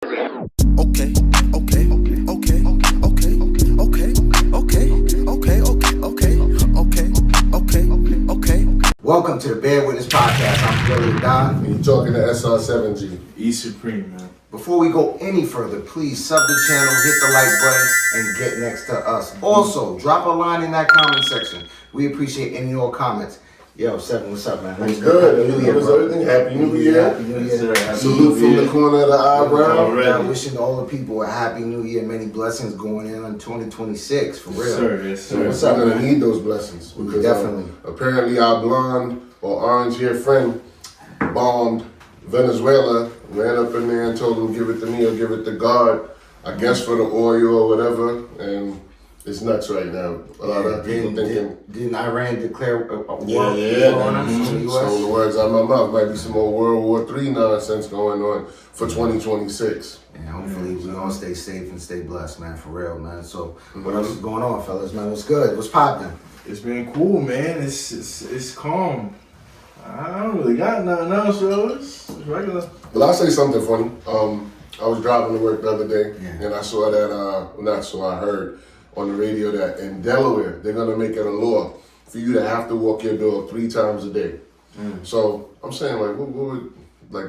Okay, okay, okay, okay, okay, okay, okay, okay, okay. Welcome to the Bear Witness Podcast. I'm Billy Don. And you talking to SR7G. E Supreme, man. Before we go any further, please sub the channel, hit the like button, and get next to us. Also, drop a line in that comment section. We appreciate any and all comments. Yo, Seven, what's up, man? What's good? Happy New Year, How's bro. everything? Happy New Year. Happy New Year. Salute from the corner of the eyebrow. Already. Wishing all the people a happy New Year, many blessings going in on 2026, for real. Yes, sir. Yes, sir. What's We're up, gonna man? need those blessings because Definitely. apparently our blonde or orange hair friend bombed Venezuela, ran up in there and told him give it to me or give it to God, I guess for the oil or whatever, and it's nuts right now. A lot of people thinking, Didn't Iran declare a war yeah, on us from the so the U.S.? words out of my mouth might be some more World War III nonsense going on for 2026. And hopefully we all stay safe and stay blessed, man, for real, man. So what else is going on, fellas, man? What's good? What's poppin'? It's been cool, man. It's calm. I don't really got nothing else, yo. It's regular. Well, I'll say something funny. I was driving to work the other day, Yeah. and I saw that, I heard on the radio that in Delaware, they're going to make it a law for you to have to walk your dog 3 times a day. So I'm saying, like, what would, like,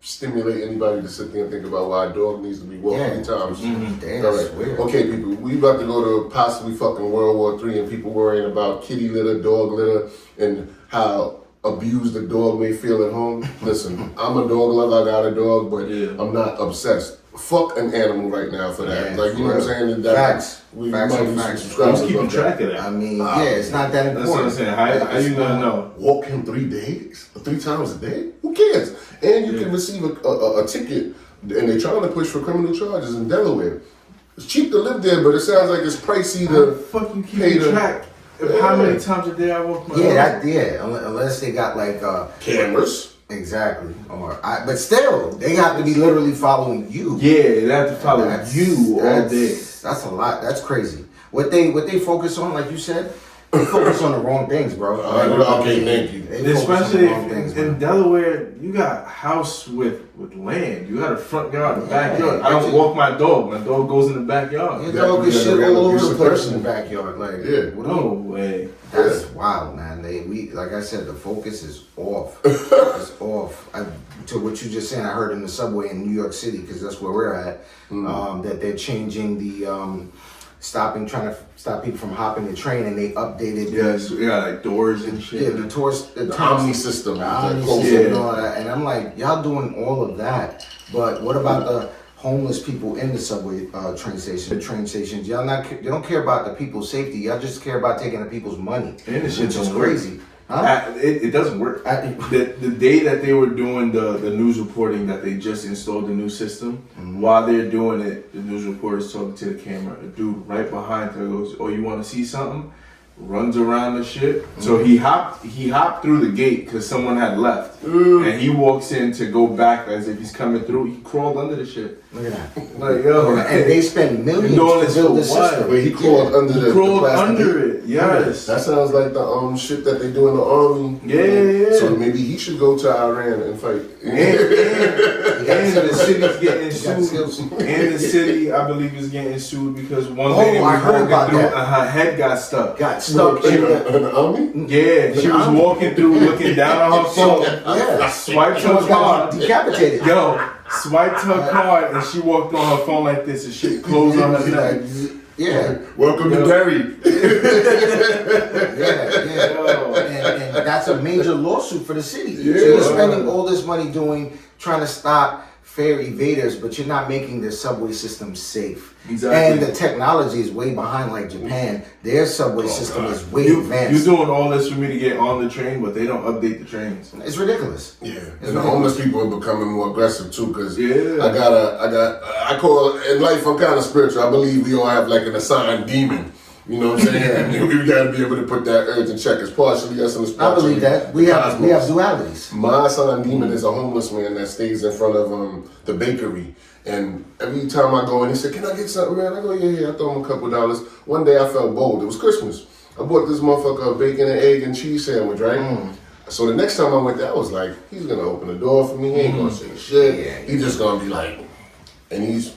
stimulate anybody to sit there and think about why a dog needs to be walked 3 times? Damn, All that's right. weird. Okay, people, we about to go to possibly fucking World War III and people worrying about kitty litter, dog litter, and how abused the dog may feel at home. Listen, I'm a dog lover, I got a dog, but Yeah. I'm not obsessed. Fuck an animal right now for that. Yeah, Like, you know what I'm saying? That, Facts. We Facts might on be some facts. subscribers Who's keeping of that. track of that? I mean, yeah, it's not that important. That's what I'm saying. How you gonna know? Walk him 3 days, 3 times a day. Who cares? And you can receive a ticket, and they're trying to push for criminal charges in Delaware. It's cheap to live there, but it sounds like it's pricey How the to fuck you pay keeping the track of how many times a day I walk my dog? Unless they got like cameras. exactly, but still they have to be literally following you. Yeah, they have to follow you all day. That's a lot. That's crazy. What they focus on, like you said, they focus on the wrong things, bro. Okay, thank you. They focus on Especially the wrong things, in man. Delaware, you got a house with land. You got a front yard, a backyard. Yeah, I don't walk my dog. My dog goes in the backyard. Your Yeah, dog is yeah, shit yeah, all over the abusive place person. in the backyard. Like, Yeah. what No way. That's wild, man. Like I said, the focus is off. It's off. To what you just saying, I heard in the subway in New York City, because that's where we're at, that they're changing the trying to stop people from hopping the train, and they updated. Yes, we got like doors and shit. Yeah, the tourist, The Omni system. the Omni that closes system it. and all that. And I'm like, y'all doing all of that, but what about the homeless people in the subway train stations? You don't care about the people's safety. Y'all just care about taking the people's money, And the shit which is don't work. crazy. Huh? It doesn't work. The day that they were doing the news reporting that they just installed the new system, while they're doing it, the news reporter's talking to the camera. A dude right behind her goes, "Oh, you want to see something?" Runs around the shit. So he hopped through the gate because someone had left, and he walks in to go back as if he's coming through. He crawled under the shit. Look at that. Like yo, And they spend millions doing to this build for this what? system. Wait, he crawled under the crawled plastic. under it. Yes. That sounds like the shit that they do in the army. Yeah. So maybe he should go to Iran and fight. And the city's getting got skills. sued. And the city, I believe, is getting sued because one Oh, lady I was heard walking about through that. and her head got stuck. Got stuck in the. An army? Yeah, she was walking through, looking down on her phone. Yeah. Swiped her Someone got card. decapitated. Yo, swiped her card and she walked on her phone like this and shit closed on her neck. Yeah. Welcome to Yo. Derry. Yeah. Yo. And that's a major lawsuit for the city. Yeah. So you're spending all this money trying to stop fare evaders, but you're not making the subway system safe. Exactly. And the technology is way behind, like Japan. Their subway system is way You advanced. doing all this for me to get on the train, but they don't update the trains. It's ridiculous. Yeah, and the homeless people are becoming more aggressive too. Because Yeah. I call in life. I'm kind of spiritual. I believe we all have like an assigned demon. You know what I'm saying? We gotta be able to put that urge in check. It's partially us and it's I partially believe that. We have dualities. My assigned demon is a homeless man that stays in front of the bakery. And every time I go in, he said, "Can I get something, man?" I go, "Yeah." I throw him a couple dollars. One day I felt bold. It was Christmas. I bought this motherfucker a bacon and egg and cheese sandwich, right? So the next time I went there, I was like, he's gonna open the door for me. He ain't gonna say shit. Yeah. He just gonna be like, and he's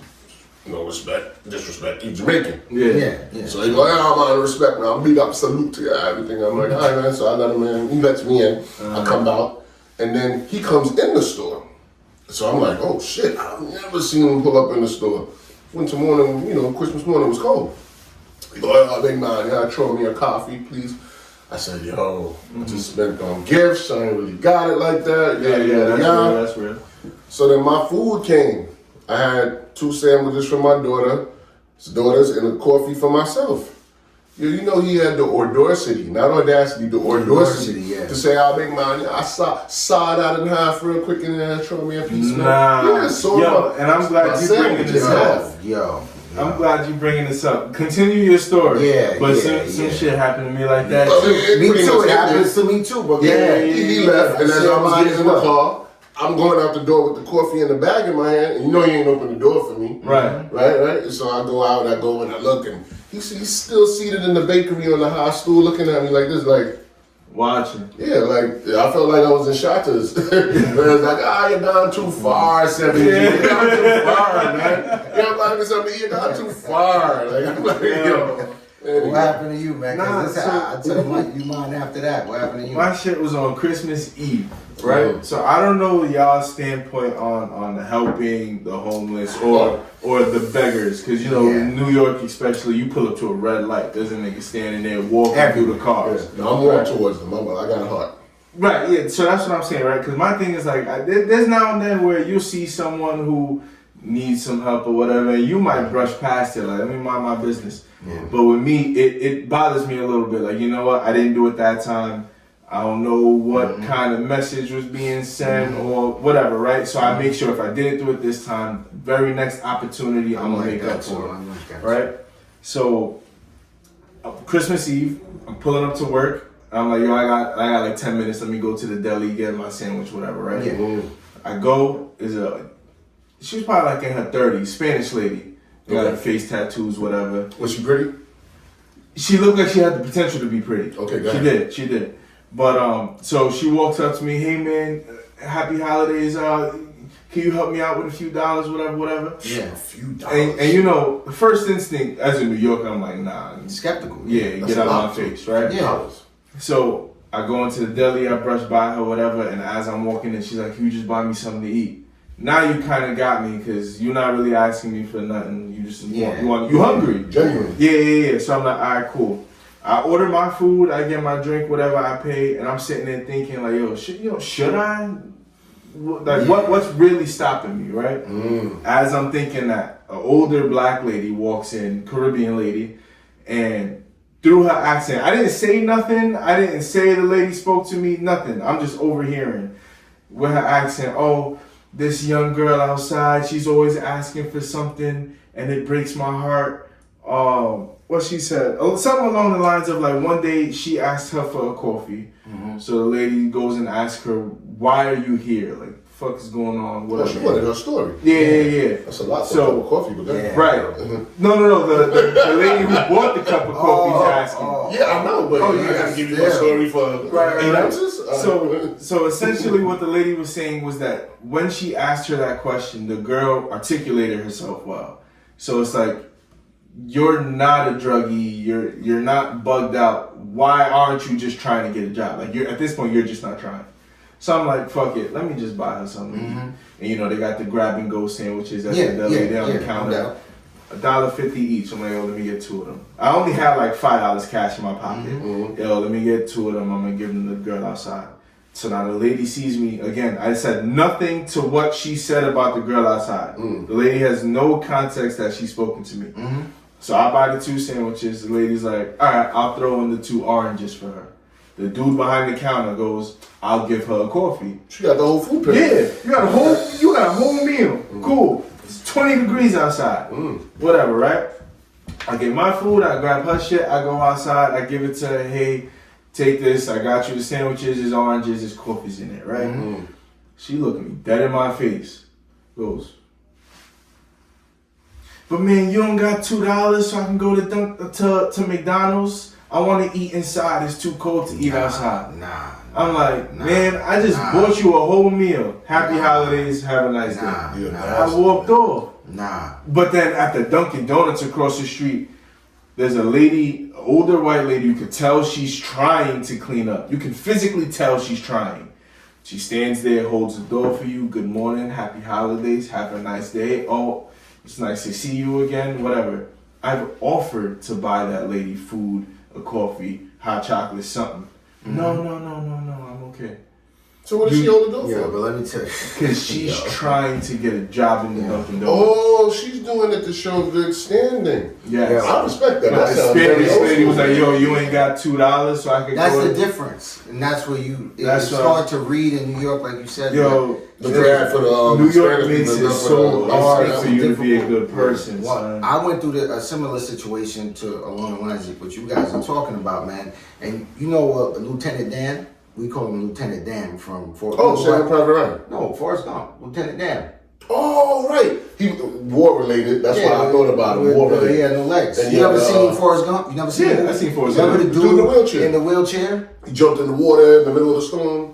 no respect, disrespect. He's Jamaican. Yeah. So he go, I'm out of respect, man. I'm big up, salute to you, everything. I'm like, all right, man. So I let him in. He lets me in. I come out, and then he comes in the store. So I'm like, oh shit, I've never seen him pull up in the store. Winter morning, Christmas morning was cold. He go, oh, big man, throw me a coffee, please. I said, yo, I just spent on gifts. I ain't really got it like that. That's real. So then my food came. I had 2 sandwiches for my daughters, and a coffee for myself. You know he had the audacity, not audacity, the audacity to say, "Oh, big man, I saw it out in half real quick and then throw me a piece." And I'm glad you bringing this up. I'm glad you bringing this up. Continue your story. But some shit happened to me like that too. Me too. It happens to me too. But he left, and as I was getting in the car, I'm going out the door with the coffee in the bag in my hand, and you know he ain't opened the door for me. Right. So I go out, and I look, and he's still seated in the bakery on the high stool looking at me like this, like... Watching. Yeah, I felt like I was in Shatters. It was like, you're gone too far, 70. You're gone too far, man. I'm like, you're gone too far. I'm like, yo... What happened to you, man? I tell you mine after that. What happened to you? My shit was on Christmas Eve, right? So I don't know y'all's standpoint on helping the homeless or the beggars, because in New York especially, you pull up to a red light, there's a nigga standing there walking through the cars. Yeah. No, I'm walking towards them. I got a heart. Right, yeah. So that's what I'm saying, right? Because my thing is like, there's now and then where you see someone who needs some help or whatever, and you might brush past it, like, let me mind my business. Yeah. But with me, it bothers me a little bit. Like, you know what? I didn't do it that time. I don't know what kind of message was being sent or whatever, right? So I make sure if I didn't do it this time, very next opportunity, I'm going to make up for it, right? So Christmas Eve, I'm pulling up to work. I'm like, I got like 10 minutes. Let me go to the deli, get my sandwich, whatever, right? Yeah. I go, she was probably like in her 30s, Spanish lady. Got her face tattoos, whatever. Was she pretty? She looked like she had the potential to be pretty. Okay, go ahead. She did. But so she walks up to me, hey man, happy holidays. Can you help me out with a few dollars, whatever? Yeah, a few dollars. And the first instinct as a New Yorker, I'm like, nah. Skeptical. Yeah, get out of my face, right? Yeah. So I go into the deli, I brush by her, whatever, and as I'm walking in, she's like, can you just buy me something to eat? Now you kind of got me because you're not really asking me for nothing. You just you hungry. Genuine. Yeah. So I'm like, all right, cool. I order my food, I get my drink, whatever I pay, and I'm sitting there thinking like, yo, should I? Like, what's really stopping me, right? As I'm thinking that, an older black lady walks in, Caribbean lady, and through her accent, I didn't say nothing. I didn't say the lady spoke to me, nothing. I'm just overhearing with her accent. Oh, this young girl outside, she's always asking for something, and it breaks my heart. What she said, something along the lines of like, one day she asked her for a coffee. So the lady goes and asks her, why are you here? Like, fuck is going on? Whatever. She wanted her story. Yeah. That's a lot for a cup of coffee, but right. No. The lady who bought the cup of coffee is asking. Yeah, I know, but I gotta give you my story for 8 ounces. So essentially, what the lady was saying was that when she asked her that question, the girl articulated herself well. So it's like, you're not a druggie. You're not bugged out. Why aren't you just trying to get a job? Like, at this point, you're just not trying. So I'm like, fuck it, let me just buy her something. And they got the grab and go sandwiches at the deli there on the counter. $1.50 each. I'm like, yo, let me get 2 of them. I only had like $5 cash in my pocket. Yo, let me get 2 of them. I'm gonna give them to the girl outside. So now the lady sees me again. I said nothing to what she said about the girl outside. The lady has no context that she's spoken to me. So I buy the 2 sandwiches. The lady's like, all right, I'll throw in the 2 oranges for her. The dude behind the counter goes, I'll give her a coffee. She got the whole food pantry. Yeah, you got a whole meal. Cool. It's 20 degrees outside. Whatever, right? I get my food, I grab her shit, I go outside, I give it to her, hey, take this, I got you the sandwiches, there's oranges, there's coffees in it, right? She looked at me dead in my face, goes, but man, you don't got $2 so I can go to McDonald's? I want to eat inside. It's too cold to eat outside. I'm like, man, I just bought you a whole meal. Happy holidays. Have a nice day. I walked off. Nah. But then at the Dunkin' Donuts across the street, there's a lady, older white lady, you could tell she's trying to clean up. You can physically tell she's trying. She stands there, holds the door for you. Good morning, happy holidays, have a nice day. Oh, it's nice to see you again, whatever. I've offered to buy that lady food, a coffee, hot chocolate, something. No, I'm okay. So what does she hold the door Yeah, for? but let me tell you. Because she's trying to get a job in the Dunkin' Donuts. Oh, she's doing it to show good standing. Yes. I respect that. But That the sounds very Spanish old lady was school. like, yo, you ain't got $2 so I can That's go. the difference, and that's where That's it's what- hard to read in New York, like you said. Yo, The grad for the New York Spanish makes people, it not for so the- hard it's for you to be a difficult. good person, Well, son. I went through a similar situation to along the lines of what you guys are talking about, man. And you know, Lieutenant Dan, we call him Lieutenant Dan from Fort. Oh, Saving Private Ryan. No, Forrest Gump, Lieutenant Dan. Oh, right. He war related. That's why I thought about him. War He related. had no legs. And You yeah, never seen Forrest Gump? You never seen? Yeah, him? I seen Forrest Remember Gump. the Dude dude in the wheelchair. In the wheelchair. He jumped in the water in the middle of the storm.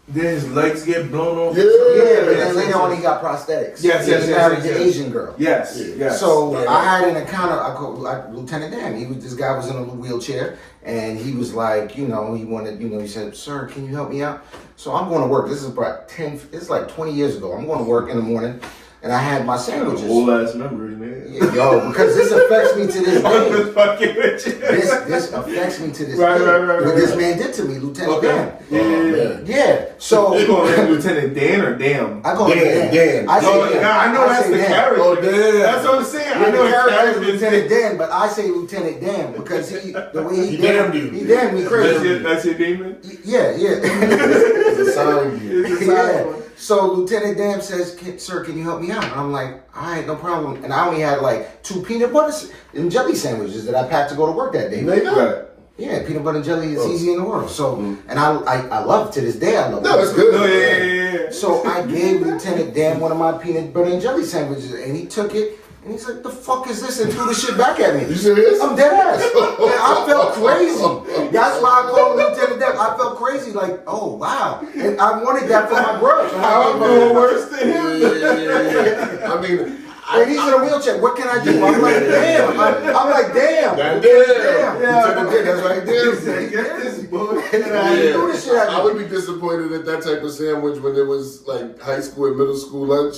Then his legs get blown off. Yeah. Yeah, but then later on he got prosthetics. Yes, He yes, yes, married yes, the yes. Asian girl. Yes, Yeah. yes. So Right. I had an encounter. I called like Lieutenant Dan. This guy was in a wheelchair, and he was like, he wanted, he said, "Sir, can you help me out?" So I'm going to work. This is about 10. It's like 20 years ago. I'm going to work in the morning, and I had my sandwiches. Whole ass memory, man. Yo, because this affects me to this I'm day. just fucking with you. This affects me to this Right, day. right, What this right. man did to me, Lieutenant Okay. Dan. Yeah, Oh, yeah, yeah. man. Yeah. So You call him Lieutenant Dan or Damn? I call him Dan, Dan. I say Oh, Dan. yeah, I know that's say the Dan. character. Oh, Dan. That's what I'm saying. Yeah, I know the character is his Lieutenant Dan, but I say Lieutenant Dan because the way he He damned you. He damned me crazy. That's your demon? Yeah. It's a sign you. It's a Yeah. side one. So Lieutenant Dan says, "Sir, can you help me out?" And I'm like, "All right, no problem." And I only had like 2 peanut butter and jelly sandwiches that I packed to go to work that day. They know. Right. Yeah, peanut butter and jelly is Oh. easy in the world. So, and I love to this day. I love. No, it. it's good. No, yeah. So I gave Lieutenant Dan one of my peanut butter and jelly sandwiches, and he took it. And he's like, "The fuck is this?" And threw the shit back at me. You serious? I'm dead ass. And I felt crazy. That's why I called him Lieutenant Dan. I felt crazy, like, oh wow. And I wanted that for my grudge. I'm doing worse than him. Yeah. I mean, And he's in a wheelchair. What can I do? I'm like, damn. I'm like, damn. Damn. Damn. That's right He said, there. get this boy. And I threw the shit at me. I would be disappointed at that type of sandwich when there was like high school and middle school lunch,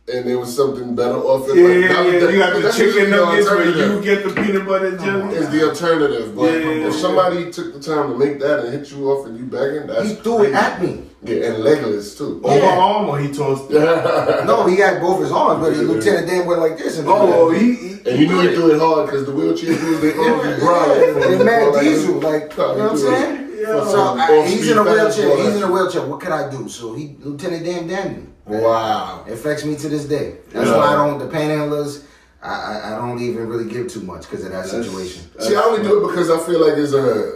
and there was something better offered. Yeah, Like, yeah, yeah. You got the that's chicken usually the nuggets where alternative. you get the peanut butter and jelly. Is the alternative, but Yeah. if somebody took the time to make that and hit you off and you begging, that's He threw it at me. yeah, and legless too. Yeah. Over arm or he tossed it? No, he had both his arms, but Lieutenant Dan went like this. And Oh, he. he And you knew he threw it hard because the wheelchair dudes they envy Brian. And Mad Diesel, like, you know what I'm saying? Yeah. So he's in a wheelchair. fastball. He's in a wheelchair. What can I do? So Lieutenant Dan damned me. Wow. It affects me to this day. That's Yeah. why I don't. The panhandlers, I don't even really give too much because of that situation. See, I only do it because I feel like there's a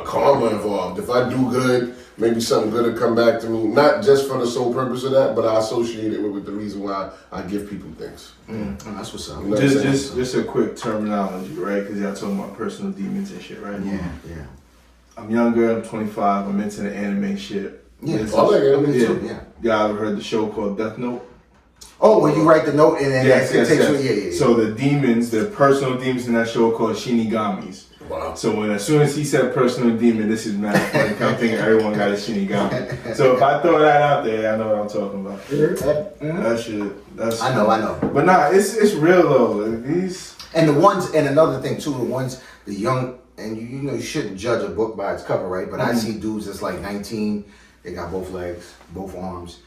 karma involved. If I do good, maybe something good will come back to me. Not just for the sole purpose of that, but I associate it with the reason why I give people things. Oh, that's what's up. You know what I'm saying? Just a quick terminology, right? Because y'all talking about personal demons and shit, right? Yeah. I'm younger. I'm 25. I'm into the anime shit. Yeah. This I like is- anime Me Yeah. too. Yeah. Y'all ever heard the show called Death Note? Oh, when you write the note and then Yes, it yes, takes yes. you. Yeah. So the demons, the personal demons in that show are called Shinigamis. Wow. So as soon as he said personal demon, this is mad funny. I'm thinking everyone got a Shinigami. So if I throw that out there, I know what I'm talking about. That shit. That's I know. But nah, it's real though. Like, these. And the ones, and another thing too, the young, and you know, you shouldn't judge a book by its cover, right? But I see dudes that's like 19, they got both legs, both arms,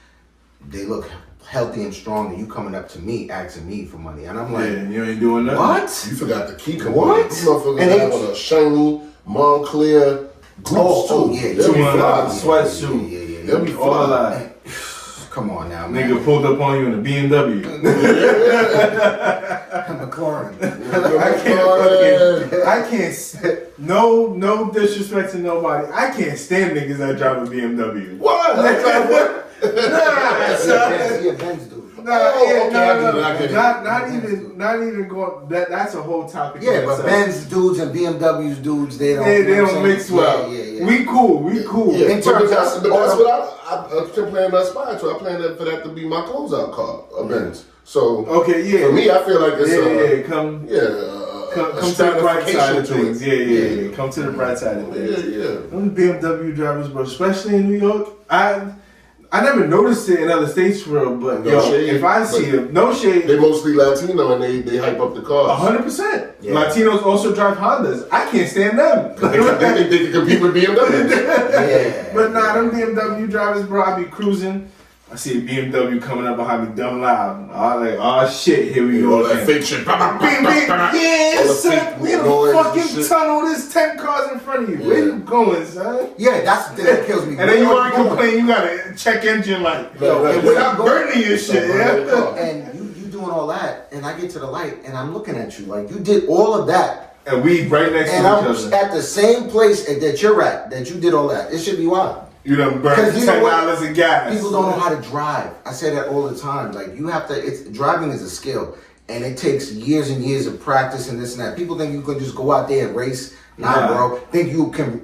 they look healthy and strong, and you coming up to me asking me for money, and I'm like, Yeah, you ain't doing nothing. what? You forgot the key component. What? These motherfuckers And they- have on a shiny Montclair boots Oh, too. yeah, They'll be 219 fly. sweatsuit. Yeah. They'll be All fly. that. Come on now, man. Nigga pulled up on you in a BMW. McLaren. I can't. No disrespect to nobody. I can't stand niggas that drive a BMW. What? Nah, son. Yeah, Benz dude. Nah, Oh, yeah, okay, no, I get no, it, I get it. not even going. That's a whole topic. Yeah, in but itself. Benz dudes and BMWs dudes, they don't. They you know what don't I'm mix saying? well. Yeah. We cool. Yeah, In terms that's of- what I plan to aspire to. I plan for that to be my closeout car, a Benz. So Okay, yeah. for me, I feel like it's come a to the bright side of stratification things. to it. Yeah. Come to the bright side of things. Yeah. Them BMW drivers, bro, especially in New York, I never noticed it in other states for real, but No shade, if I see them, no shade, They mostly Latino and they hype up the cars. 100%. Yeah. Latinos also drive Hondas. I can't stand them. They think they can compete with BMW. Yeah. But nah, them BMW drivers, bro, I be cruising. I see a BMW coming up behind me dumb loud. I'm like, oh shit, here we go. All that again. fake shit. Bing, bing. Yeah, All the son. fake We in a noise and fucking shit. tunnel. There's 10 cars in front of you. Where Yeah. you going, son? Yeah, that's the thing that kills me. And then you Where want to going? complain, you got a check engine light. Right. And stop burning your shit, yeah? And you doing all that, and I get to the light, and I'm looking at you like you did all of that, And we right next to and each I'm other. at the same place that you're at, that you did all that. It should be wild. You done burned Because you know what? $10 of gas. People don't know how to drive. I say that all the time. Like you have to. Driving is a skill, and it takes years and years of practice and this and that. People think you can just go out there and race. Nah, Nah. bro. Think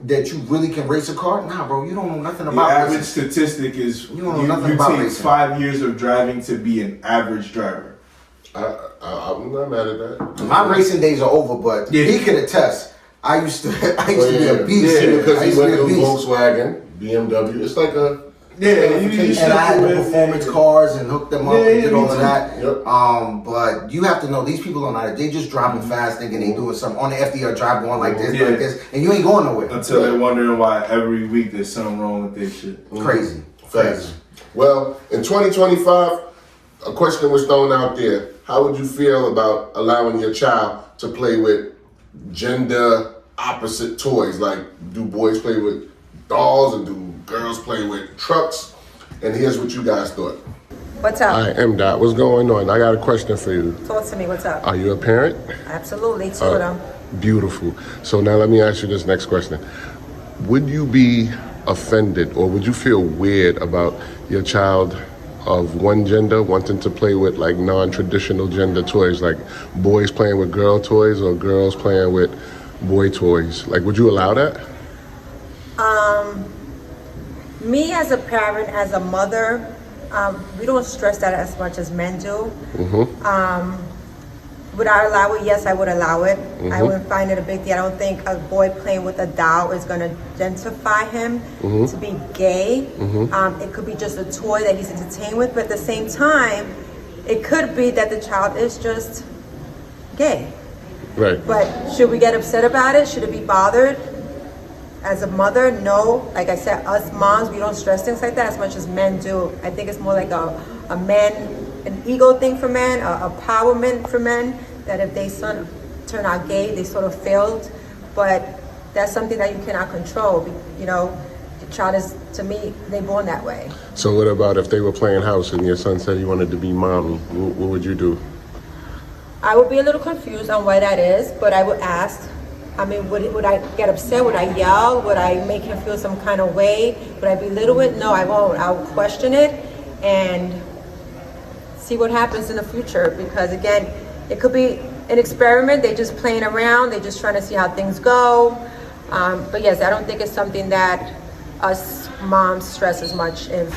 that you really can race a car? Nah, bro. You don't know nothing The about average racing. statistic is You don't know nothing you about take racing. 5 years of driving to be an average driver. I'm not mad at that. My racing days are over, but Yeah. he can attest. I used to be a beast. Yeah, because I he used to went be a through beast. Volkswagen, BMW. It's like a Yeah, you And I had the performance cars and hooked them up Yeah, and did me all of too. that. Yep. But you have to know these people are not. They just driving fast, thinking they doing something on the FDR drive, going like this, Yeah. like this, and you ain't going nowhere. Until they're wondering why every week there's something wrong with their shit. Crazy, Facts. crazy. Well, in 2025, a question was thrown out there. How would you feel about allowing your child to play with gender opposite toys? Like, do boys play with dolls and do girls play with trucks? And here's what you guys thought. What's up? Hi, M. Dot. What's going on? I got a question for you. Talk to me. What's up? Are you a parent? Absolutely. Two of them. Beautiful. So now let me ask you this next question. Would you be offended or would you feel weird about your child of one gender wanting to play with like non-traditional gender toys, like boys playing with girl toys or girls playing with boy toys? Like, would you allow that? Me as a parent, as a mother, we don't stress that as much as men do. Would I allow it? Yes, I would allow it. I wouldn't find it a big deal. I don't think a boy playing with a doll is going to identify him to be gay. It could be just a toy that he's entertained with, but at the same time, it could be that the child is just gay. Right. But should we get upset about it? Should it be bothered? As a mother, no. Like I said, us moms, we don't stress things like that as much as men do. I think it's more like a man, an ego thing for men, a empowerment for men, that if they sort of turn out gay, they sort of failed. But that's something that you cannot control. You know, the child is, to me, they're born that way. So what about if they were playing house and your son said he wanted to be mommy? What would you do? I would be a little confused on why that is, but I would ask. I mean, would I get upset? Would I yell? Would I make him feel some kind of way? Would I belittle it? No, I won't. I'll question it and see what happens in the future. Because again, it could be an experiment. They're just playing around. They're just trying to see how things go. But yes, I don't think it's something that us moms stress as much if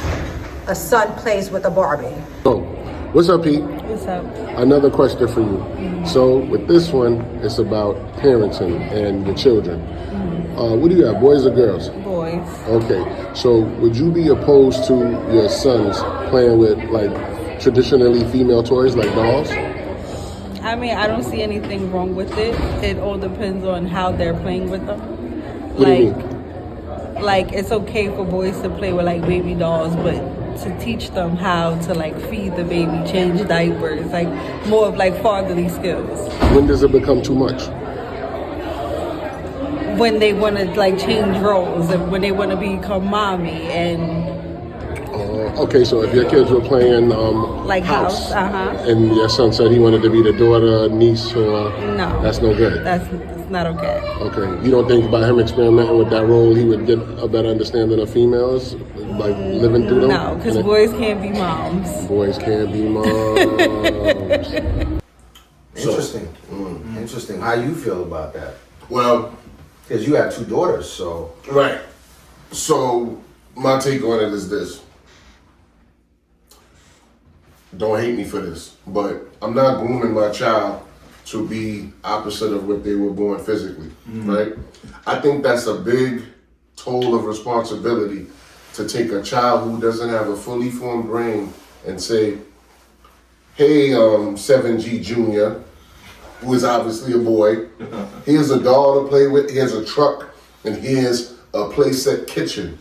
a son plays with a Barbie. Oh, what's up, Pete? What's up? Another question for you. So with this one, it's about parenting and the children. What do you have, boys or girls? Boys. Okay, so would you be opposed to your sons playing with like traditionally female toys like dolls? I mean, I don't see anything wrong with it. It all depends on how they're playing with them. What do you mean? Like it's okay for boys to play with like baby dolls, but to teach them how to like feed the baby, change diapers, like more of like fatherly skills. When does it become too much? When they want to like change roles and when they want to become mommy and Okay, so if your kids were playing like house, and your son said he wanted to be the daughter, niece, or No. that's no good. That's not okay. Okay, you don't think by him experimenting with that role, he would get a better understanding of females, like living through them? No, because And boys can't be moms. boys can't be moms. Interesting. Interesting. How you feel about that? Well, Because you have two daughters, so right. So my take on it is this. don't hate me for this, but I'm not grooming my child to be opposite of what they were born physically, right? I think that's a big toll of responsibility to take a child who doesn't have a fully formed brain and say, hey, 7G Junior, who is obviously a boy, here's a doll to play with, here's a truck, and here's a playset kitchen.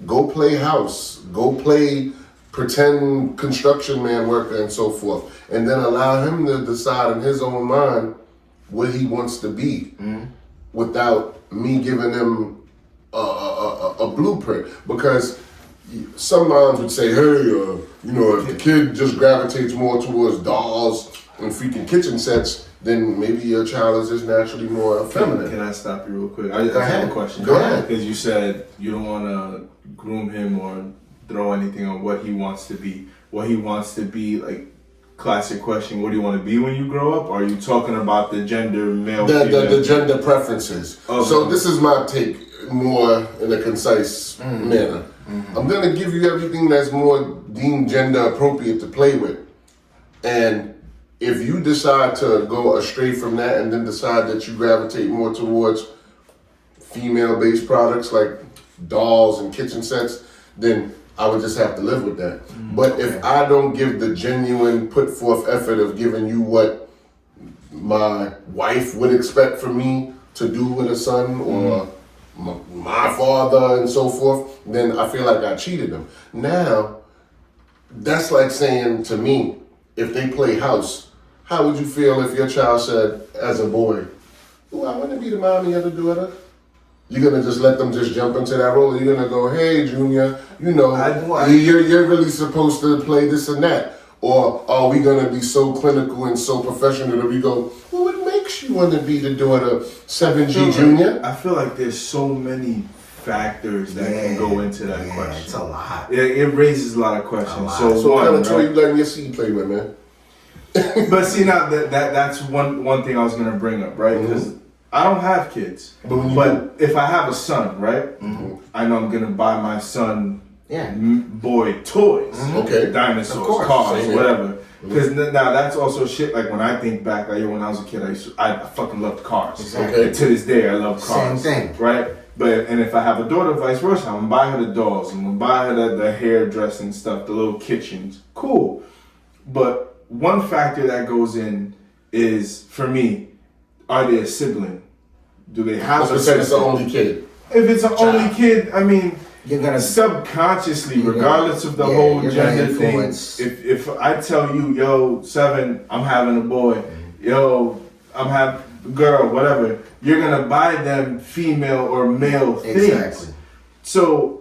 Go play house, go play pretend construction man worker and so forth. And then allow him to decide in his own mind what he wants to be without me giving him a blueprint. Because some moms would say, hey, if the kid just gravitates more towards dolls and freaking kitchen sets, then maybe your child is just naturally more feminine. Can I stop you real quick? I just have a question. Go ahead. Because you said you don't want to groom him or throw anything on what he wants to be. What he wants to be, like, classic question, what do you want to be when you grow up? Or are you talking about the gender, male, female? The gender preferences. Okay. So this is my take more in a concise manner. I'm going to give you everything that's more deemed gender appropriate to play with. And if you decide to go astray from that and then decide that you gravitate more towards female-based products like dolls and kitchen sets, then I would just have to live with that. But if I don't give the genuine put forth effort of giving you what my wife would expect from me to do with a son or my father and so forth, then I feel like I cheated them. Now, that's like saying to me, if they play house, how would you feel if your child said, as a boy, "Ooh, I want to be the mommy of the daughter"? You're gonna just let them just jump into that role? Or you're gonna go, "Hey, Junior, you're really supposed to play this and that"? Or are we gonna be so clinical and so professional that we go, "Well, what makes you want to be the daughter, 7G Junior"? I feel like there's so many factors that can go into that question. It's a lot. It raises a lot of questions. So So what one, kind of toy right? you letting your seed play with, man? But see, now that's one thing I was gonna bring up, right? Because I don't have kids, but if I have a son, right, I know I'm gonna buy my son boy toys, Okay. dinosaurs, Of course. cars, Same here. whatever. Because now that's also shit. Like when I think back, like when I was a kid, I fucking loved cars. Exactly. And to this day, I love cars. Same thing. Right? And if I have a daughter, vice versa, I'm gonna buy her the dolls. I'm gonna buy her the hairdressing stuff, the little kitchens. Cool. But one factor that goes in is, for me, are they a sibling? Do they have Let's a say it's the sibling? only kid. If it's an only kid, I mean, You're gonna subconsciously, You're gonna- regardless of the yeah, whole you're gonna gender thing, influence- if I tell you, yo, 7, I'm having a boy, yo, I'm having a girl, whatever, you're gonna buy them female or male things. Exactly. So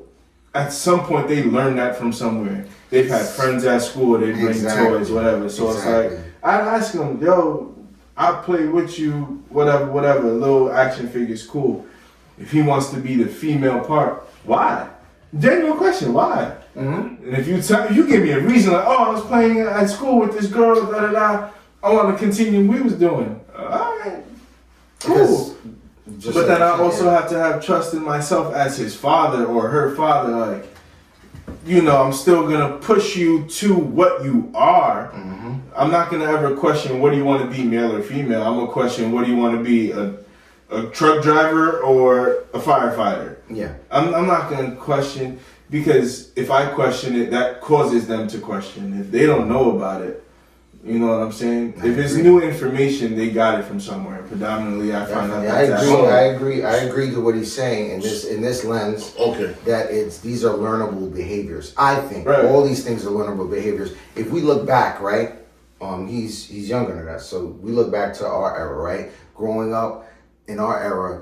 at some point they learn that from somewhere. They've had friends at school, they bring Exactly. toys, whatever. So Exactly. it's like, I'd ask them, yo, I'll play with you, whatever, little action figures, cool. If he wants to be the female part, why? Genuine question, why? And if you give me a reason, like, oh, I was playing at school with this girl, I want to continue what we was doing. All right, cool. Because just But then I like- also have to have trust in myself as his father or her father. Like, I'm still gonna push you to what you are. I'm not gonna ever question what do you want to be, male or female. I'm gonna question what do you want to be, a truck driver or a firefighter. Yeah. I'm not gonna question, because if I question it, that causes them to question. If they don't know about it, you know what I'm saying? If it's new information, they got it from somewhere. Predominantly, I find out I that's agree. at I home. agree to what he's saying in this lens. Okay. That these are learnable behaviors. I think Right. all these things are learnable behaviors. If we look back, right? He's younger than us, so we look back to our era, right? Growing up in our era,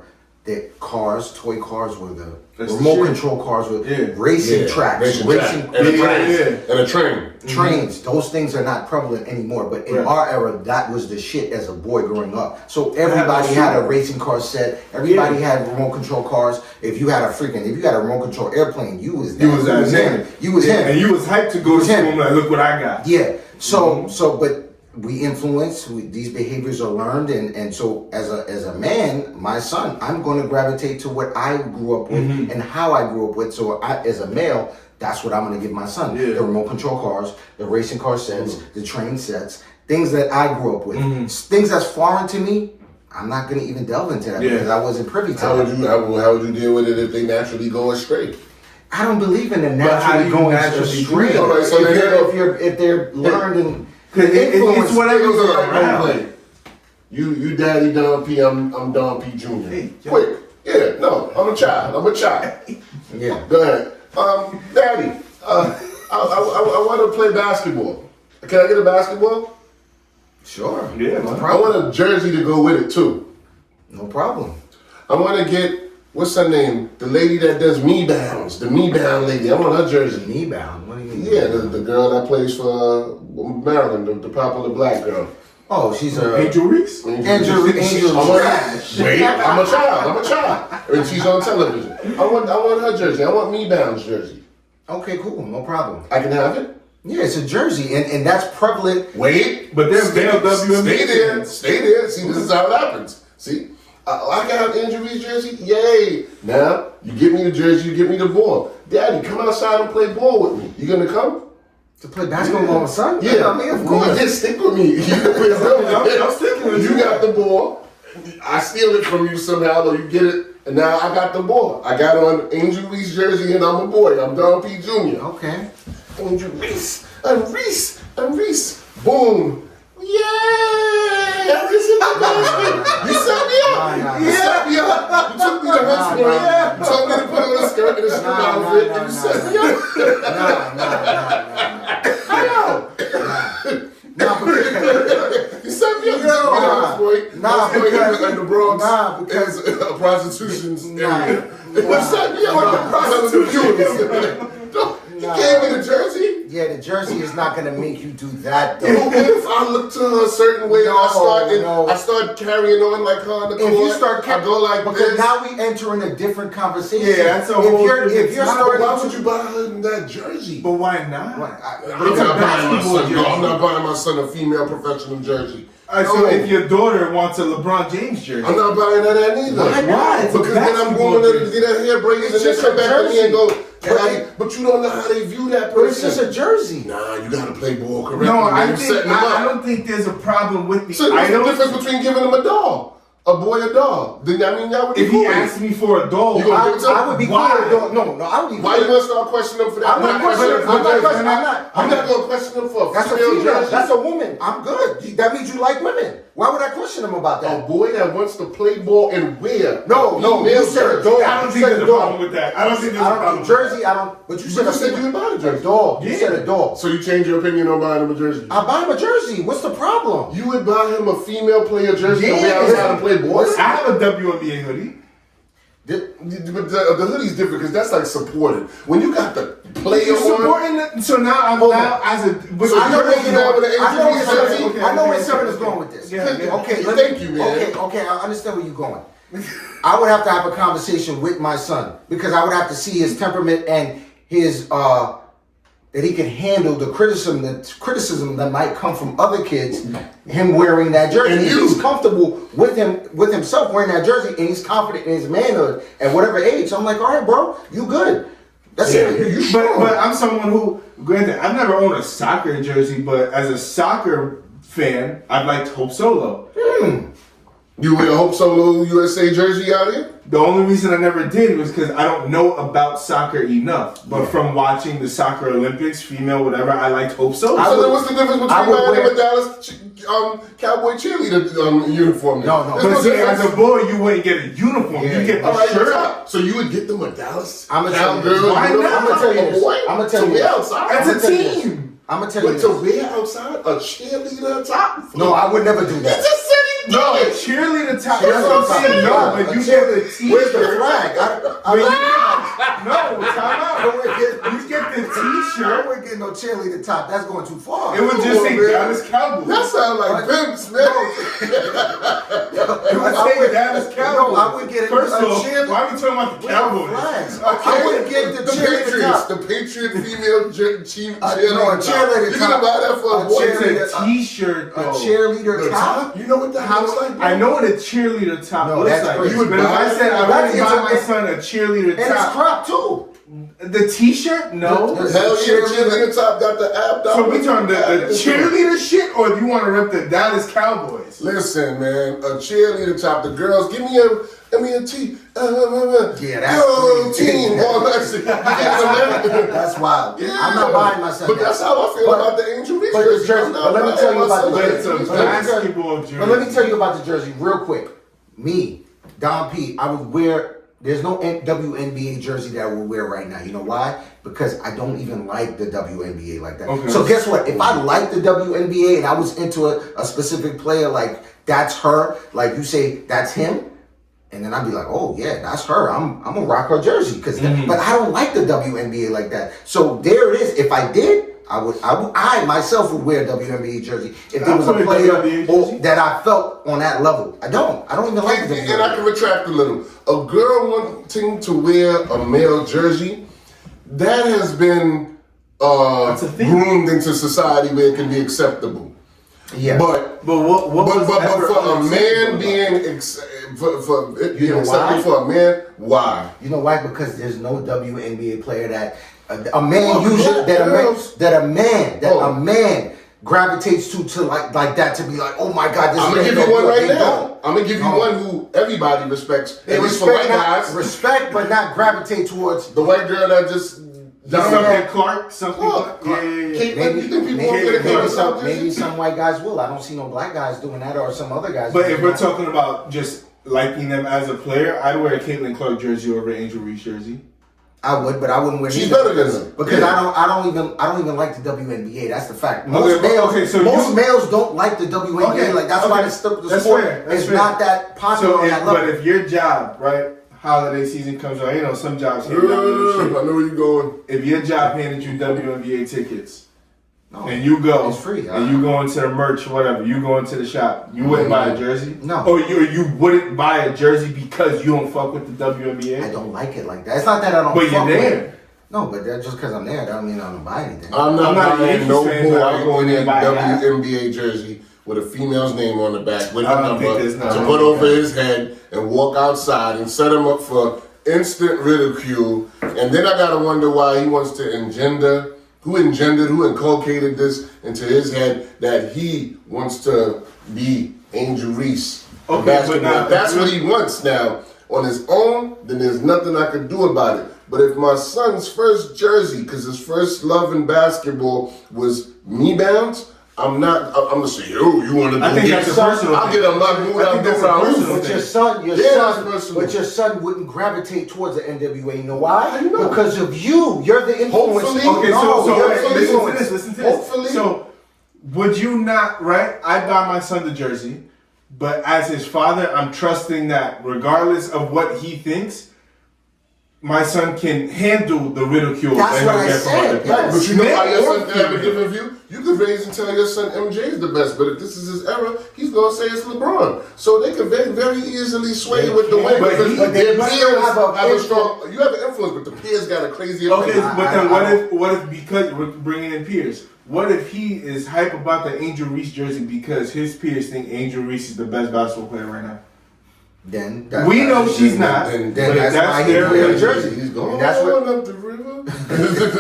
toy cars were the That's the remote shit. control cars with Yeah. racing tracks, Racing racing track. And a train. Yeah. And a train. trains. Those things are not prevalent anymore. But in Right. our era, that was the shit as a boy growing up. So everybody that's had true. a racing car set. Everybody had remote control cars. If you had a remote control airplane, you was You was that him. nigga. You was him. And you was hyped to go to was him. school. Like, look what I got. Yeah. But we influence. These behaviors are learned, and so as a man, my son, I'm going to gravitate to what I grew up with and how I grew up with. So as a male, That's what I'm gonna give my son. Yeah. The remote control cars, the racing car sets, the train sets, things that I grew up with. Things that's foreign to me, I'm not gonna even delve into that Yeah. because I wasn't privy to How that. would you deal with it if they naturally go astray? I don't believe in the But how do naturally you going naturally astray. do that? Alright, so If they're learned and 'Cause it's whatever It was you're like around. role play. You daddy Don P, I'm Don P Jr. Hey, yo. Quick. Yeah, no, I'm a child. yeah. Go ahead. Daddy, I want to play basketball. Can I get a basketball? Sure. Yeah, no man. I problem. want a jersey to go with it too. No problem. I want to get, what's her name? The lady that does Me Bounds. The Me Bound lady. I want her jersey. Knee bound. What do you mean? Yeah, the girl that plays for Maryland, the popular black girl. Oh, she's a Angel Reese? Angel Trash. Wait, I'm a child. And she's on television. I want her jersey. I want Me Bounds jersey. Okay, cool. No problem. I can have it? Yeah, it's a jersey, and that's prevalent. Wait. But they're male WNBA. Stay there. See, this is how it happens. See? I can have Angel Reese jersey. Yay. Now, you give me the jersey, you give me the ball. Daddy, come outside and play ball with me. You gonna come? To play basketball with my son? Yeah, I mean, of course. You stick with me. I'm sticking with You you. got the ball. I steal it from you somehow, or you get it, and now I got the ball. I got on Angel Reese jersey, and I'm a boy. I'm Don P. Jr. Okay. Angel Reese. I'm Reese. Boom. Yay! I'm just in the basket. You set me up. Nah. You set me up. You took me to Hunts Point. You told me to put on a skirt and a strip outfit, and you set me up. You set me up. In the Bronx. Nah, because- it's a prostitution's Nah. area. You set me up with the prostitution. You gave me the jersey. Yeah, the jersey is not gonna make you do that though. What if I look to her a certain way and No. I start carrying on like her on the court? If you start I go like because this. now we enter in a different conversation. Yeah, that's a whole if you're different- starting Why would you buy her that jersey? But why not? I'm It's a not buying my basketball son. No, I'm jersey. not buying my son a female professional jersey. Alright, so if your daughter wants a LeBron James jersey, I'm not buying her that neither. Why not? It's a Because then I'm basketball going to jersey. get her hair braided It's and then just come a back to me and go, jersey. Daddy, but you don't know how they view that But it's just person. a jersey. Nah, you gotta play ball correctly. no, man. I You're think setting them up. I don't think there's a problem with the So what's the item. difference between giving him a doll? A boy a doll? Then I mean that would be If cool. he asked me for a doll, You gonna give it to him? I would be Why? cool. No, I would be Why cool. you gonna start questioning him for that? I'm not questioning. I'm not gonna question him for a That's a female female. jersey. That's a woman. I'm good. That means you like women. Why would I question him about A that? boy that wants to play ball and wear. No, female you said a jersey. dog. I don't You think said there's a dog. problem with that. I don't think there's a I problem. don't jersey. I don't. But you But said you a said you female. would buy a A jersey. dog. You Yeah. said a dog. So you changed your opinion on buying him a jersey? I buy him a jersey. What's the problem? You would buy him a female player jersey to Yeah. wear outside and play ball? I have a WNBA hoodie. But the hoodie's different because that's like supported. When you got the player You're on, supporting it, so now I'm Hold now on. as a. But So I know you're where making you're that with going. an I know where Angel Seven- Reese jersey? I know where Okay. Seven is going with this. Yeah, yeah. Okay, Thank you, man. Okay, I understand where you're going. I would have to have a conversation with my son because I would have to see his temperament and his that he can handle the criticism that might come from other kids. Him wearing that jersey, And if you. he's comfortable with himself wearing that jersey, and he's confident in his manhood at whatever age. I'm like, all right, bro, you good. That's it. You strong. But I'm someone who, granted, I've never owned a soccer jersey, but as a soccer fan, I've liked Hope Solo. You wear a Hope Solo USA jersey out here? The only reason I never did was because I don't know about soccer enough. But from watching the Soccer Olympics, female, whatever, I liked Hope Solo. So then what's the difference between I would buying him wear- a Dallas Cowboy cheerleader uniform? then? No. There's But see, difference. as a boy, you wouldn't get a uniform. Yeah. You get All the right, shirt. top. So you would get them a Dallas I'ma tell you this. Cowgirl Why uniform? not? I'ma tell you this. Boy, I'ma tell to you wear this. outside. That's a I'ma tell you this. team. I'm gonna tell you But to this. wear outside a cheerleader top? No, I would never do You that. just said he No, did. cheerleader top. Cheerleader That's what I'm saying. top. No, but you get the t-shirt. Where's the flag? No, time out. You get the I t-shirt. wouldn't get no cheerleader top. That's going too far. It would just say man. Dallas Cowboys. That sounds like pimps, man. It would say Dallas Cowboys. No, I would get First a of all, cheerleader- why are we talking about the Cowboys? Flags. Okay. I wouldn't get the cheerleader Patriots, top. the Patriot female cheerleader. No, a cheerleader You're gonna top. buy that for a A boy? cheerleader- It's a t-shirt A though. cheerleader The top. top? You know what that looks like? I know what a cheerleader top No, looks that's like. crazy. But if I said I That's wouldn't buy my it's- son a cheerleader And it's top, crop too. The T-shirt? No. The- Hell yeah, cheerleader top got the app. So we talking the cheerleader shit, or do you want to rip the Dallas Cowboys? Listen, man, a cheerleader top. The girls, give me a T. Yeah, that's Yo, crazy. team. All that shit. That's wild. Yeah. I'm not buying myself. But that's how I feel about the Angel Reese but the jersey. jersey- I'm not but let me buying tell you about the myself jersey. that It's a jersey. basketball jersey. But let me tell you about the jersey real quick. Me, Don P, I would wear. There's no WNBA jersey that I would wear right now. You know why? Because I don't even like the WNBA like that. Okay. So guess what? If I liked the WNBA and I was into a specific player, like that's her, like you say that's him, and then I'd be like, oh yeah, that's her. I'm gonna rock her jersey because. But I don't like the WNBA like that. So there it is. If I did, I myself would wear a WNBA jersey if there was a put a player WNBA jersey. that I felt on that level. I don't even like the WNBA. And I can retract a little. A girl wanting to wear a male jersey, that has been That's a thing. groomed into society where it can be acceptable. Yeah. But what was but ever for a unacceptable man about being it? for it You being know acceptable why? for a man, why? You know why? Because there's no WNBA player that a man Oh, usually yeah, that Oh. a man gravitates to like that to be like, oh my god, this I'm gonna man give you don't one do it. right They now. don't. I'm gonna give you No. one who everybody respects. They At least for white respect, guys, respect, but not gravitate towards. the white girl that just Something Clark? Something Clark. Clark? Yeah. Caitlyn, you think people won't get a Maybe Clark some, top maybe jersey? some white guys will. I don't see no black guys doing that or some other guys. But doing if we're that. talking about just liking them as a player, I'd wear a Caitlin Clark jersey over an Angel Reese jersey. I would, but I wouldn't wear. She's neither better than them. because Yeah. I don't even like the WNBA. That's the fact. Most Okay, males, okay, so most you- males don't like the WNBA. Okay, Like that's okay. why the That's sport fair, that's is fair. not that popular So, on that level. but if your job, right, holiday season comes around, you know, some jobs hand out little I shit. know where you're going. If your job handed you WNBA tickets, No, and you go, it's free. and you go into the merch, whatever, you go into the shop, you wouldn't buy a jersey? No. Or you wouldn't buy a jersey because you don't fuck with the WNBA? I don't like it like that. It's not that I don't. But you're fuck with there. it. No, but that just because I'm there, that don't mean I don't buy anything. I'm not not a buying Yankees no fan, but I'll go boy in in there a and buy that. WNBA jersey with a female's name on the back with I her don't think number there's to nothing put wrong over with that. his head and walk outside and set him up for instant ridicule. And then I gotta wonder why he wants to who inculcated this into his head that he wants to be Angel Reese. in Okay, but basketball. now- If that's what he wants now on his own, then there's nothing I can do about it. But if my son's first jersey, because his first love in basketball was me bounds, I'm gonna say, yo, you want to I think get that's a personal I'll thing. get a Mahmoud I think that's a Abdul-Rauf. personal But thing. your son, Yeah, that's personal. but your son wouldn't gravitate towards the NWA. You know why? How you know? Because of you. You're the influence. Hopefully. Okay, No, so you're wait, the listen to influence. this, listen to this. Hopefully. So, would you not, right? I buy my son the jersey, but as his father, I'm trusting that regardless of what he thinks, my son can handle the ridicule That's that what he'll I get from said, other yes. people. But you know why Male your or son can have a female. different view? You could raise and tell your son MJ is the best, but if this is his era, he's gonna say it's LeBron. So they can very, very easily sway They with the can, way but because he- but they their must peers have a have a strong. You have an influence, but the peers got a crazy Okay, influence. but then I what if because we're bringing in peers? What if he is hype about the Angel Reese jersey because his peers think Angel Reese is the best basketball player right now? Then We know she's not. Then Then but that's if why he their wear a opinion- jersey. He's going And that's what. up the river.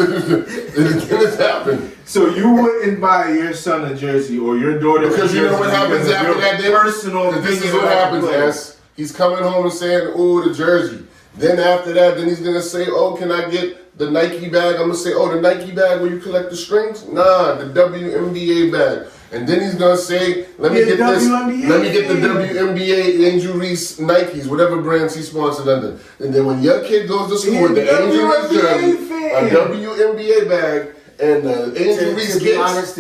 It's happened. So you wouldn't buy your son a jersey or your daughter Because a you jersey know what happens because of after your that, then? personal This is opinion what about the happens, player. S. He's coming home and saying, "Oh, the jersey." Then after that, then he's gonna say, "Oh, can I get the Nike bag?" I'm gonna say, "Oh, the Nike bag where you collect the strings?" Nah, the WNBA bag. And then he's gonna say, "Let me Yeah, get this. WNBA. Let me get the WNBA Angel Reese Nikes, whatever brands he sponsored under." And then when your kid goes to school He's with the a Angel Reese WNBA jersey, fan. a WNBA bag, and the Angel Reese To be kicks. honest,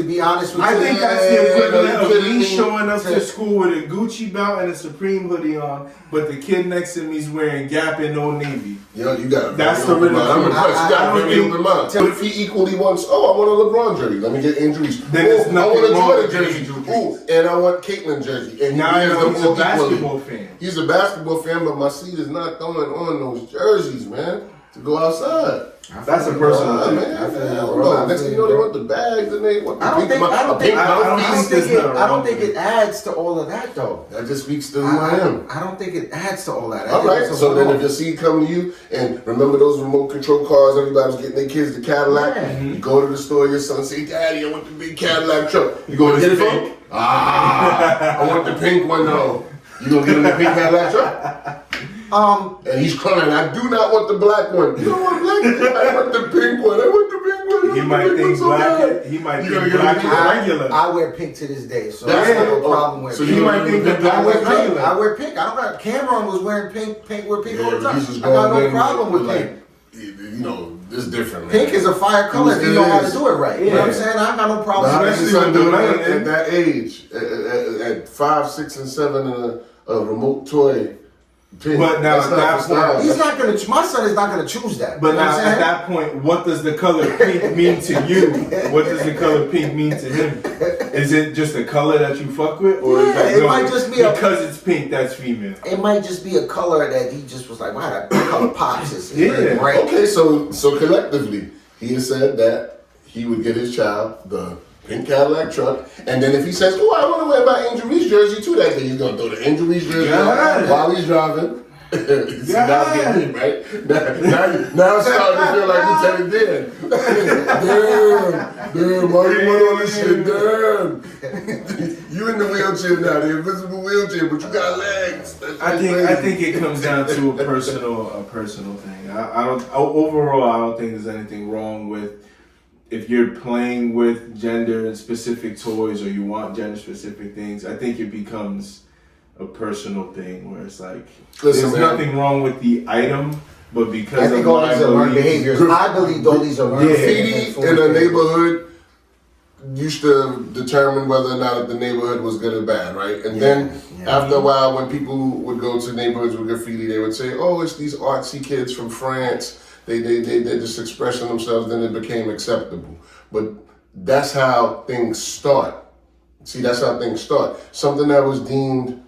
with I you, think that's the Yeah, equivalent you of kidding me me? showing up to To- school with a Gucci belt and a Supreme hoodie on, but the kid next to me's wearing Gap and Old Navy. Yo, you got a That's very the open mind. I'm ridicule. impressed. You got I a don't very think- open mind. But if he equally wants, oh, I want a LeBron jersey. Let me get Angel Reese. Then Oh, there's I nothing want a wrong Jordan with jersey. Angel Reese. Ooh, and I want Caitlyn jersey. And Now he I wears know them he's a all equally. basketball fan. He's a basketball fan, but my seed is not throwing on those jerseys, man. to go outside. That's a personal thing. Man, I feel you, I don't bro. know. I Next feel thing you, you know, they bro. want the bags and they want the I don't pink think. mouth- I don't pink think. mouthpiece. I don't think it. I don't think wrong it adds to all of that though. That just speaks to who I am. I don't think it adds to all that. I All think right, it's a so then one-off. if your seed come to you, and remember those remote control cars, everybody was getting their kids the Cadillac, Yeah. you go to the store, your son say, Daddy, I want the big Cadillac truck. You gonna get it for him? I want the pink one though. You gonna get him the pink Cadillac truck? And he's crying, I do not want the black one. You don't want black one? I want the pink one. I want the pink one. He might think black. He might You think gonna black get is it? regular. I wear pink to this day, so That's I have it. no problem with So it. He might think that I black wear is pink. regular. I wear pink. I don't got. Cameron was wearing pink. Pink wear pink all the time. Jesus I got going no in problem with like, pink. you know, it's different. Pink man. is a fire color if you It know how to is. do it right. You know what I'm Yeah. saying? I got no But problem how with does it. your son do Especially it with the at that age? At 5, 6, and 7 in a remote toy pink. But now That's at not that for style. point- He's not gonna. My son is not gonna choose that. But you know now what I'm at saying? that point, what does the color pink mean to you? What does the color pink mean to him? Is it just a color that you fuck with, or is Yeah, that, it might just be a- because it's pink that's female? It might just be a color that he just was like, wow, that color pops. It's Yeah. very bright. Okay, so collectively, he has said that he would get his child the pink Cadillac truck, and then if he says, "Oh, I want to wear my Angel Reese jersey too," that day he's gonna throw the Angel Reese jersey Yeah. on while he's driving. See, now it's getting deep, right? Now it's starting to feel like Lieutenant Dan. Damn, why you want all this shit? Damn. You in the wheelchair now, the invisible wheelchair, but you got legs. That's I crazy. think it comes down to a personal thing. I don't overall. I don't think there's anything wrong with if you're playing with gender specific toys or you want gender specific things. I think it becomes a personal thing where it's like Listen, there's man. nothing wrong with the item, but because I think of all my these are learned beliefs- behaviors. I believe all these are learned behaviors. Graffiti in a neighborhood used to determine whether or not the neighborhood was good or bad, right? And then Yeah. after a while, when people would go to neighborhoods with graffiti, they would say, "Oh, it's these artsy kids from France. They're just expressing themselves." Then it became acceptable. But that's how things start. See, that's how things start. Something that was deemed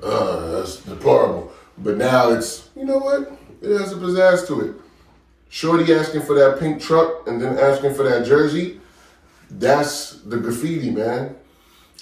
that's deplorable, but now it's, you know what? It has a pizzazz to it. Shorty asking for that pink truck and then asking for that jersey. That's the graffiti, man.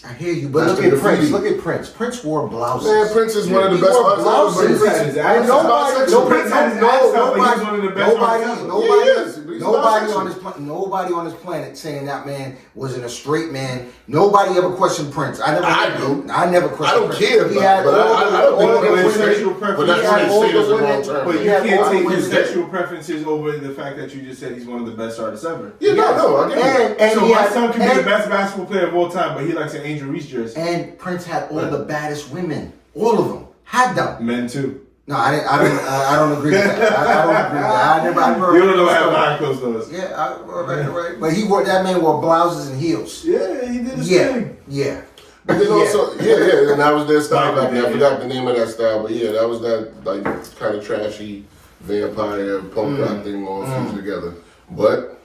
I hear you, but That's look the at Prince. graffiti. Look at Prince. Prince wore blouses. Man, Prince is one of the He best wore artists. blouses. Prince had his ass And off. nobody, Prince had his ass off, but he was one of the best artists ever. nobody, Yeah, he is. He's nobody bisexual. on this nobody on this planet saying that man wasn't a straight man. Nobody ever questioned Prince. I do. I never questioned. don't Prince. care, He but- had but all I the- don't all think the that women- was sexual But preference. that's He what had they all say the is a wrong women- term. But you He had all can't the take his women- sexual preferences over the fact that you just said he's one of the best artists ever. Yeah, no, I get it. And So he my had, son can be the and, best basketball player of all time, but he likes an Angel Reese jersey. and Prince had all the baddest women. All of them had them. Men too. No, I don't agree with that. I don't agree with that. I never. You don't know how behind closed doors. Yeah, right. But that man wore blouses and heels. Yeah, he did his Yeah, thing. yeah. But then also, and that was their style Michael back then. I did, forgot the name of that style, but yeah, that was that like kind of trashy vampire punk rock thing all fused together. But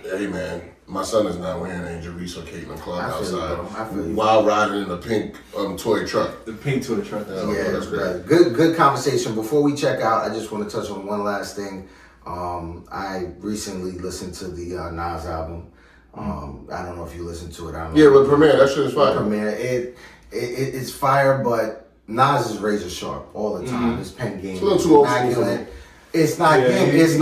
hey, man, my son is not wearing Angel Reese or Caitlin Clark I feel you, outside bro. I feel you. while riding in a pink toy truck. The pink toy truck. Yeah. Yeah, that's great. Good conversation. Before we check out, I just want to touch on one last thing. I recently listened to the Nas album. I don't know if you listened to it. I don't know. Yeah, with Premiere, that shit is fire. Premiere. It's fire, but Nas is razor sharp all the time. His pen game It's a little is too old school for immaculate. me. It's not Yeah, him. he- It's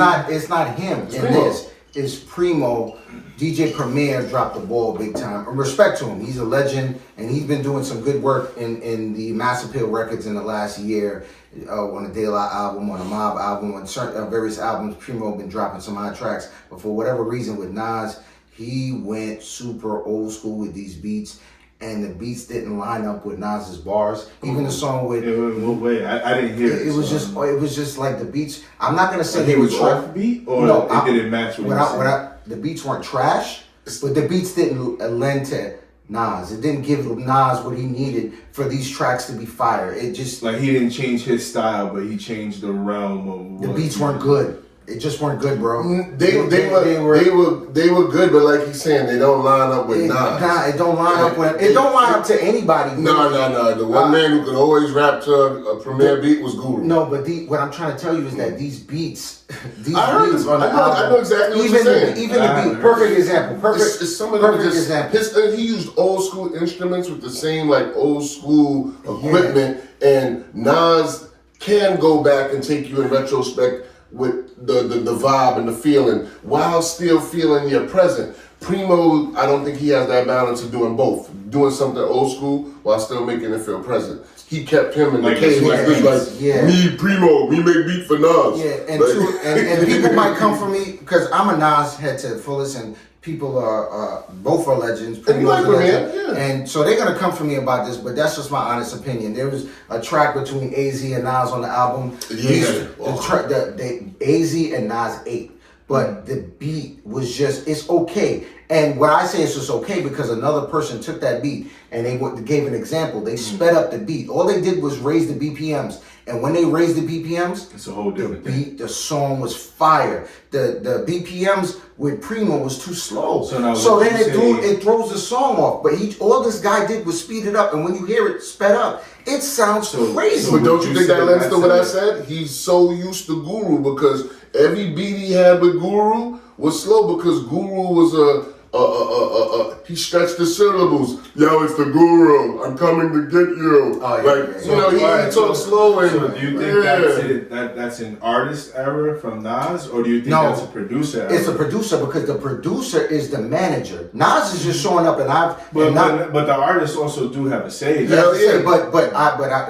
not him in Primo. this. It's Primo. DJ Premier dropped the ball big time. And respect to him. He's a legend, and he's been doing some good work in the Mass Appeal Records in the last year. On the De La album, on the Mob album, on certain, various albums, Primo been dropping some hot tracks. But for whatever reason with Nas, he went super old school with these beats, and the beats didn't line up with Nas's bars. Even the song with In what way? I didn't hear it. it was so- just like the beats. I'm not gonna say Like they it were was trash. off beat, or No, it didn't match what you said? the beats weren't trash, but the beats didn't lend to Nas. It didn't give Nas what he needed for these tracks to be fire. It just Like he didn't change his style, but he changed the realm of the what beats he- weren't good. It just weren't good, bro. They were good, but like he's saying, they don't line up with Nas. Nah, it don't line up with. It don't line up to anybody. No. The one man who could always rap to a premier beat was Guru. No, but what I'm trying to tell you is that these beats, I know exactly what you're saying. Even the beat, perfect example. It's some of them he used old school instruments with the same like old school equipment, and Nas can go back and take you in retrospect with the vibe and the feeling while still feeling your present. Primo, I don't think he has that balance of doing both, doing something old school while still making it feel present. He kept him in the cage me Primo, me make beat for Nas. Yeah, and people might come for me because I'm a Nas head to the fullest, and people are both are legends. Primo's a legend, and so they're gonna come for me about this, but that's just my honest opinion. There was a track between AZ and Nas on the album. The AZ and Nas ate. But the beat was it's okay. And when I say it's just okay, because another person took that beat and they gave an example. They sped up the beat. All they did was raise the BPMs. And when they raised the BPMs, it's a whole different thing. The song was fire. The BPMs with Primo was too slow. So then it throws the song off. But all this guy did was speed it up. And when you hear it sped up, it sounds crazy. But don't you think that lends to what I said? He's so used to Guru because every beat he had with Guru was slow because Guru was he stretched the syllables. Yo, it's the Guru. I'm coming to get you. He talks slow. And, so do you think that's an artist error from Nas, or do you think that's a producer error? It's a producer because the producer is the manager. Nas is just showing up, but the artists also do have a say. But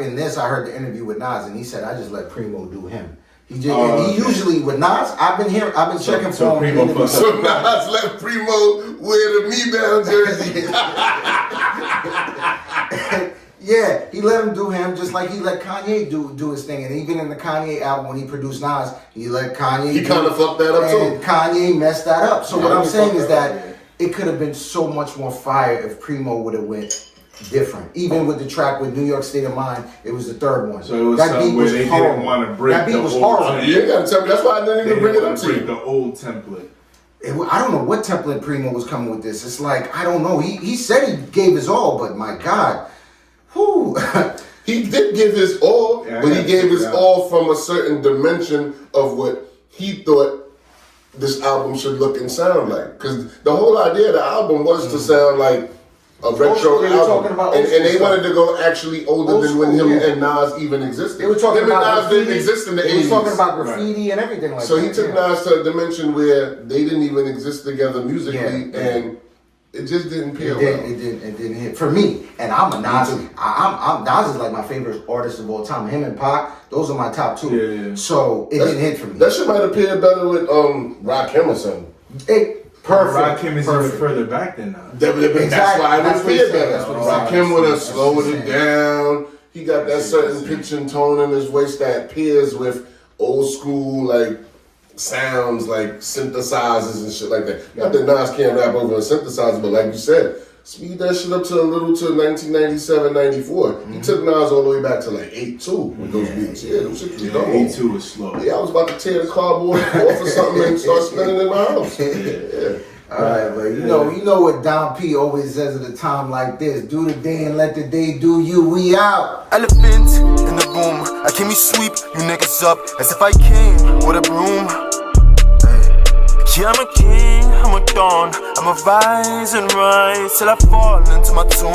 in this, I heard the interview with Nas, and he said, "I just let Primo do him." He usually with Nas, I've been checking for him. So Nas let Primo wear the Me Down jersey. Yeah, he let him do him just like he let Kanye do his thing. And even in the Kanye album when he produced Nas, he let Kanye. He kind of fucked that up too. And Kanye messed that up. So what I'm saying is that it could have been so much more fire if Primo would have went different. Even with the track with New York State of Mind, it was the third one. So it was that beat was where they didn't want to break that beat the was old horrible. You ain't gotta tell me. That's why I didn't even bring it up to you. The old template. I don't know what template Primo was coming with this. It's like, I don't know. He said he gave his all, but my God. Whew. He did give his all, but he gave his all from a certain dimension of what he thought this album should look and sound like. Because the whole idea of the album was to sound like a retro album, and they wanted to go actually older than when him and Nas even existed. They were talking him about and Nas didn't exist in the 80s. They were talking about graffiti and everything like that. So he took Nas to a dimension where they didn't even exist together musically, and it just didn't feel well. It didn't hit for me. And I'm a Nas. Nas is like my favorite artist of all time. Him and Pac, those are my top two. Yeah. So it didn't hit for me. That shit might appear better with Rakim or something. Perfect. Rakim is even further back than Nas. That's why I would feel better. Rakim would have slowed it down. He got that certain pitch and tone in his voice that pairs with old school like sounds like synthesizers and shit like that. Not that Nas can't rap over a synthesizer, but like you said, speed that shit up to 1997, 94. He took Nas all the way back to like 82 with those beats. Yeah, those shit was dope. 82 was slow. Yeah, I was about to tear the cardboard off or something and start spinning in my house. Yeah. All right, but you know what Don P always says at a time like this: do the day and let the day do you. We out. Elephant in the room. I came to sweep you niggas up as if I came with a broom. Yeah, I'm a king, I'm a dawn. I'ma rise and rise till I fall into my tomb.